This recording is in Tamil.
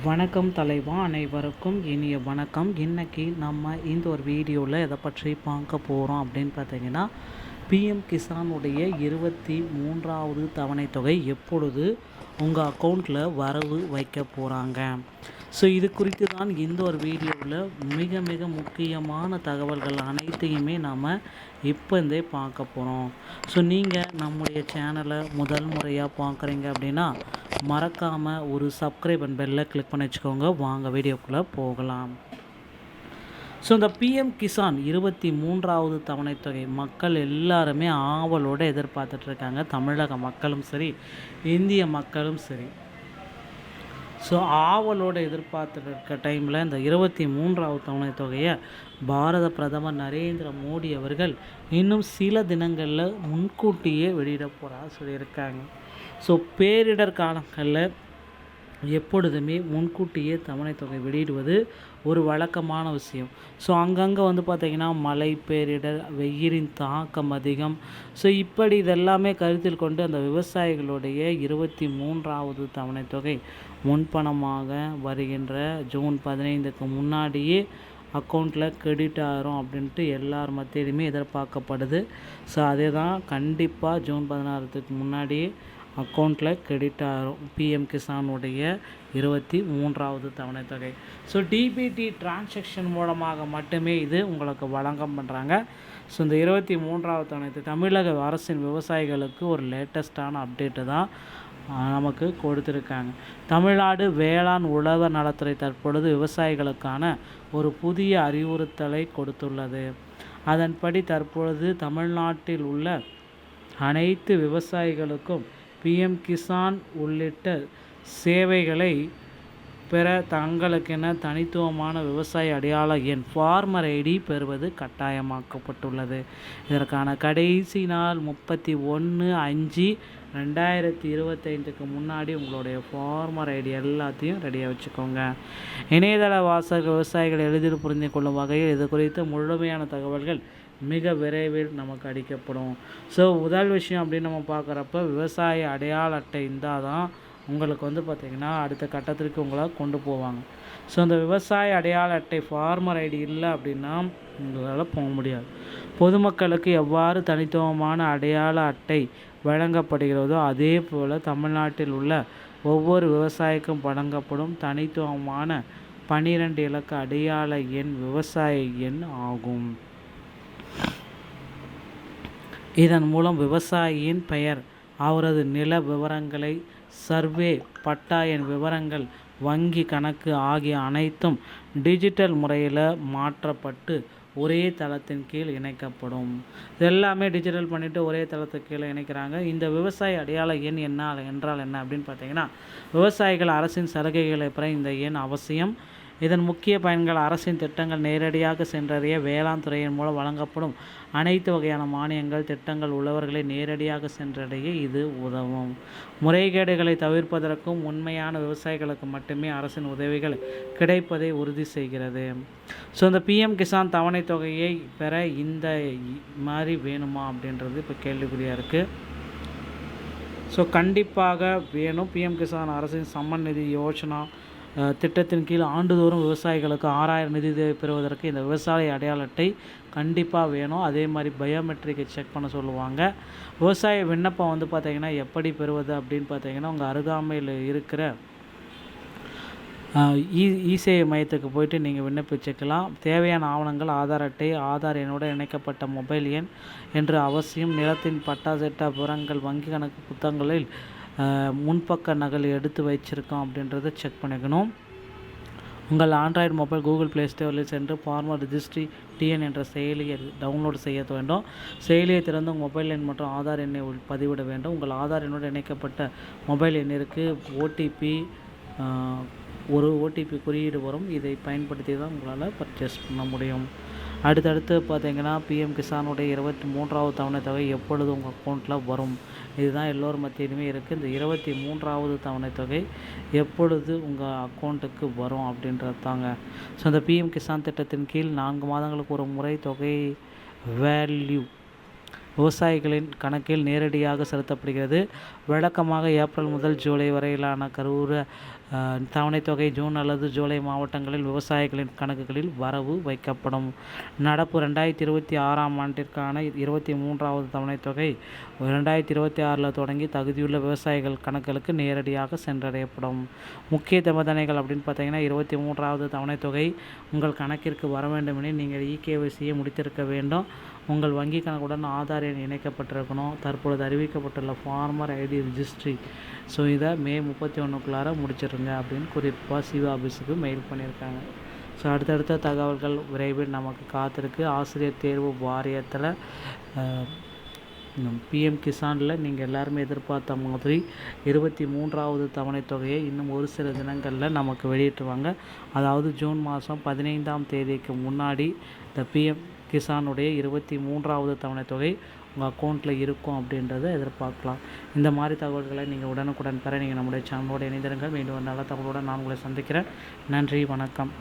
வணக்கம் தலைவா, அனைவருக்கும் இனிய வணக்கம். இன்றைக்கி நம்ம இந்த ஒரு வீடியோவில் எதை பற்றி பார்க்க போகிறோம் அப்படின்னு பார்த்தீங்கன்னா, பிஎம் கிசானுடைய 23வது தவணை தொகை எப்பொழுது உங்கள் அக்கௌண்ட்டில் வரவு வைக்க போகிறாங்க. ஸோ இது குறித்து தான் இந்த ஒரு வீடியோவில் மிக மிக முக்கியமான தகவல்கள் அனைத்தையுமே நாம் இப்போந்தே பார்க்க போகிறோம். ஸோ நீங்கள் நம்முடைய சேனலை முதல் முறையாக பார்க்குறீங்க அப்படின்னா மறக்காமல் ஒரு சப்ஸ்கிரைப் அண்ட் பெல்லை கிளிக் பண்ணி வச்சுக்கோங்க. வாங்க வீடியோக்குள்ளே போகலாம். ஸோ இந்த பிஎம் கிசான் 23வது தவணை தொகை மக்கள் எல்லாருமே ஆவலோடு எதிர்பார்த்துட்ருக்காங்க. தமிழக மக்களும் சரி, இந்திய மக்களும் சரி. ஸோ ஆவலோடு எதிர்பார்த்துட்டு இருக்க டைமில் இந்த 23வது தவணை தொகையை பாரத பிரதமர் நரேந்திர மோடி அவர்கள் இன்னும் சில தினங்களில் முன்கூட்டியே வெளியிட போகிறதா சொல்லியிருக்காங்க. ஸோ பேரிடர் காலங்களில் எப்பொழுதுமே முன்கூட்டியே தவணை தொகை வெளியிடுவது ஒரு வழக்கமான விஷயம். ஸோ அங்கங்கே பார்த்திங்கன்னா மழை, பேரிடர், வெயிலின் தாக்கம் அதிகம். ஸோ இப்படி இதெல்லாமே கருத்தில் கொண்டு அந்த விவசாயிகளுடைய 23வது தவணை தொகை முன்பணமாக வருகின்ற ஜூன் 15க்கு முன்னாடியே அக்கௌண்ட்டில் கிரெடிட் ஆகிரும் அப்படின்ட்டு எல்லார் மத்தியிலுமே எதிர்பார்க்கப்படுது. ஸோ அதே தான் கண்டிப்பாக ஜூன் 16க்கு முன்னாடியே அக்கௌண்ட்டில் கிரெடிட் ஆகும் பிஎம் கிசானுடைய 23வது தவணை தொகை. ஸோ டிபிடி டிரான்சாக்ஷன் மூலமாக மட்டுமே இது உங்களுக்கு வழங்கம் பண்ணுறாங்க. ஸோ இந்த 23வது தவணை தமிழக அரசின் விவசாயிகளுக்கு ஒரு லேட்டஸ்டான அப்டேட்டு தான் நமக்கு கொடுத்துருக்காங்க. தமிழ்நாடு வேளாண் உழவர் நலத்துறை தற்பொழுது விவசாயிகளுக்கான ஒரு புதிய அறிவுறுத்தலை கொடுத்துள்ளது. அதன்படி தற்பொழுது தமிழ்நாட்டில் உள்ள அனைத்து விவசாயிகளுக்கும் பிஎம் கிசான் உள்ளிட்ட சேவைகளை பெற தங்களுக்கென தனித்துவமான விவசாய அடையாள எண் ஃபார்மர் ஐடி பெறுவது கட்டாயமாக்கப்பட்டுள்ளது. இதற்கான கடைசி நாள் 31/5/2025க்கு முன்னாடி உங்களுடைய ஃபார்மர் ஐடி எல்லாத்தையும் ரெடியாக வச்சுக்கோங்க. இணையதள வாசகர்கள் விவசாயிகள் எளிதில் புரிந்து கொள்ளும் வகையில் இது குறித்து முழுமையான தகவல்கள் மிக விரைவில் நமக்கு அளிக்கப்படும். ஸோ முதல் விஷயம் அப்படின்னு நம்ம பார்க்குறப்ப விவசாய அடையாள அட்டை இருந்தால் தான் உங்களுக்கு பார்த்திங்கன்னா அடுத்த கட்டத்திற்கு உங்களை கொண்டு போவாங்க. ஸோ அந்த விவசாய அடையாள அட்டை ஃபார்மர் ஐடி இல்லை அப்படின்னா உங்களால் போக முடியாது. பொதுமக்களுக்கு எவ்வாறு தனித்துவமான அடையாள அட்டை வழங்கப்படுகிறதோ அதே போல் தமிழ்நாட்டில் உள்ள ஒவ்வொரு விவசாயிக்கும் வழங்கப்படும் தனித்துவமான 12 இலக்க அடையாள எண் விவசாய எண் ஆகும். இதன் மூலம் விவசாயியின் பெயர், அவரது நில விவரங்களை, சர்வே, பட்டா எண் விவரங்கள், வங்கி கணக்கு ஆகிய அனைத்தும் டிஜிட்டல் முறையில் மாற்றப்பட்டு ஒரே தளத்தின் கீழ் இணைக்கப்படும். இதெல்லாமே டிஜிட்டல் பண்ணிவிட்டு ஒரே தளத்துக்கு கீழே இணைக்கிறாங்க. இந்த விவசாய அடையாள எண் என்றால் என்ன அப்படின்னு பார்த்தீங்கன்னா, விவசாயிகள் அரசின் சலுகைகளை பெற இந்த எண் அவசியம். இதன் முக்கிய பயன்கள்: அரசின் திட்டங்கள் நேரடியாக சென்றடைய வேளாண் துறையின் மூலம் வழங்கப்படும் அனைத்து வகையான மானியங்கள், திட்டங்கள் உழவர்களை நேரடியாக சென்றடைய இது உதவும். முறைகேடுகளை தவிர்ப்பதற்கும் உண்மையான விவசாயிகளுக்கு மட்டுமே அரசின் உதவிகள் கிடைப்பதை உறுதி செய்கிறது. ஸோ இந்த பிஎம் கிசான் தவணை தொகையை பெற இந்த மாதிரி வேணுமா அப்படின்றது இப்போ கேள்விக்குறியாக இருக்குது. ஸோ கண்டிப்பாக வேணும். பிஎம் கிசான் அரசின் சம்மன் நிதி யோஜனா திட்டத்தின் கீழ் ஆண்டுதோறும் விவசாயிகளுக்கு 6000 நிதி பெறுவதற்கு இந்த விவசாய அடையாள அட்டை கண்டிப்பாக வேணும். அதே மாதிரி பயோமெட்ரிக்கை செக் பண்ண சொல்லுவாங்க. விவசாய விண்ணப்பம் பார்த்திங்கன்னா எப்படி பெறுவது அப்படின்னு பார்த்தீங்கன்னா, உங்கள் அருகாமையில் இருக்கிற இசேவை மையத்துக்கு போய்ட்டு நீங்கள் விண்ணப்பிச்சுக்கலாம். தேவையான ஆவணங்கள்: ஆதார் அட்டை, ஆதார் எண்ணோடு இணைக்கப்பட்ட மொபைல் எண் என்று அவசியம். நிலத்தின் பட்டா செட்டா விவரங்கள், வங்கி கணக்கு புத்தகங்களில் முன்பக்க நகல் எடுத்து வச்சிருக்கோம் அப்படின்றத செக் பண்ணிக்கணும். உங்கள் ஆண்ட்ராய்டு மொபைல் கூகுள் ப்ளே ஸ்டோரில் சென்று ஃபார்மர் ரிஜிஸ்ட்ரி டிஎன் என்ற செயலியை டவுன்லோடு செய்ய வேண்டும். செயலியை திறந்து உங்கள் மொபைல் எண் மற்றும் ஆதார் எண்ணை பதிவிட வேண்டும். உங்கள் ஆதார் எண்ணோடு இணைக்கப்பட்ட மொபைல் எண்ணிற்கு ஒரு ஓடிபி குறியீடு வரும். இதை பயன்படுத்தி தான் உங்களால் பர்ச்சேஸ் பண்ண முடியும். அடுத்தடுத்து பார்த்திங்கன்னா, பிஎம் கிசானுடைய 23வது தவணை தொகை எப்பொழுது உங்கள் அக்கௌண்ட்டில் வரும், இதுதான் எல்லோரும் மத்தியிலுமே இருக்குது. இந்த 23வது தவணை தொகை எப்பொழுது உங்கள் அக்கௌண்ட்டுக்கு வரும் அப்படின்றது தாங்க. ஸோ இந்த பிஎம் கிசான் திட்டத்தின் கீழ் 4 மாதங்களுக்கு ஒரு முறை தொகை வேல்யூ விவசாயிகளின் கணக்கில் நேரடியாக செலுத்தப்படுகிறது. வழக்கமாக ஏப்ரல் முதல் ஜூலை வரையிலான கருவூர தவணைத் தொகை ஜூன் அல்லது ஜூலை மாவட்டங்களில் விவசாயிகளின் கணக்குகளில் வரவு வைக்கப்படும். நடப்பு 2026ஆம் ஆண்டிற்கான 23வது தவணைத் தொகை 2026 தொடங்கி தகுதியுள்ள விவசாயிகள் கணக்குகளுக்கு நேரடியாக சென்றடையப்படும். முக்கிய நிபந்தனைகள் அப்படின்னு பார்த்தீங்கன்னா, 23வது தவணைத் தொகை உங்கள் கணக்கிற்கு வர வேண்டுமெனில் நீங்கள் EKYCயை முடித்திருக்க வேண்டும். உங்கள் வங்கி கணக்குடன் ஆதார் எண் இணைக்கப்பட்டிருக்கணும். தற்பொழுது அறிவிக்கப்பட்டுள்ள ஃபார்மர் ஐடி ரிஜிஸ்ட்ரி இதை மே 31க்குள்ளார முடிச்சிருங்க அப்படின்னு குறிப்பாக சிஓ ஆஃபீஸுக்கு மெயில் பண்ணியிருக்காங்க. அடுத்தடுத்த தகவல்கள் விரைவில் நமக்கு காத்திருக்கு. ஆசிரியர் தேர்வு வாரியத்தில் PM கிசானில் நீங்கள் எல்லாருமே எதிர்பார்த்த மாதிரி 23வது தவணைத் தொகையை இன்னும் ஒரு சில தினங்களில் நமக்கு வெளியிட்டுருவாங்க. அதாவது ஜூன் மாதம் 15ஆம் தேதிக்கு முன்னாடி இந்த PM கிசானுடைய 23வது தவணைத் தொகை உங்கள் அக்கௌண்ட்டில் இருக்கும் அப்படின்றத எதிர்பார்க்கலாம். இந்த மாதிரி தகவல்களை நீங்கள் உடனுக்குடன் பெற நீங்கள் நம்முடைய சேனலோடு இணைந்திருங்கள். மீண்டும் ஒரு நல்ல தகவலுடன் நான் உங்களை சந்திக்கிறேன். நன்றி, வணக்கம்.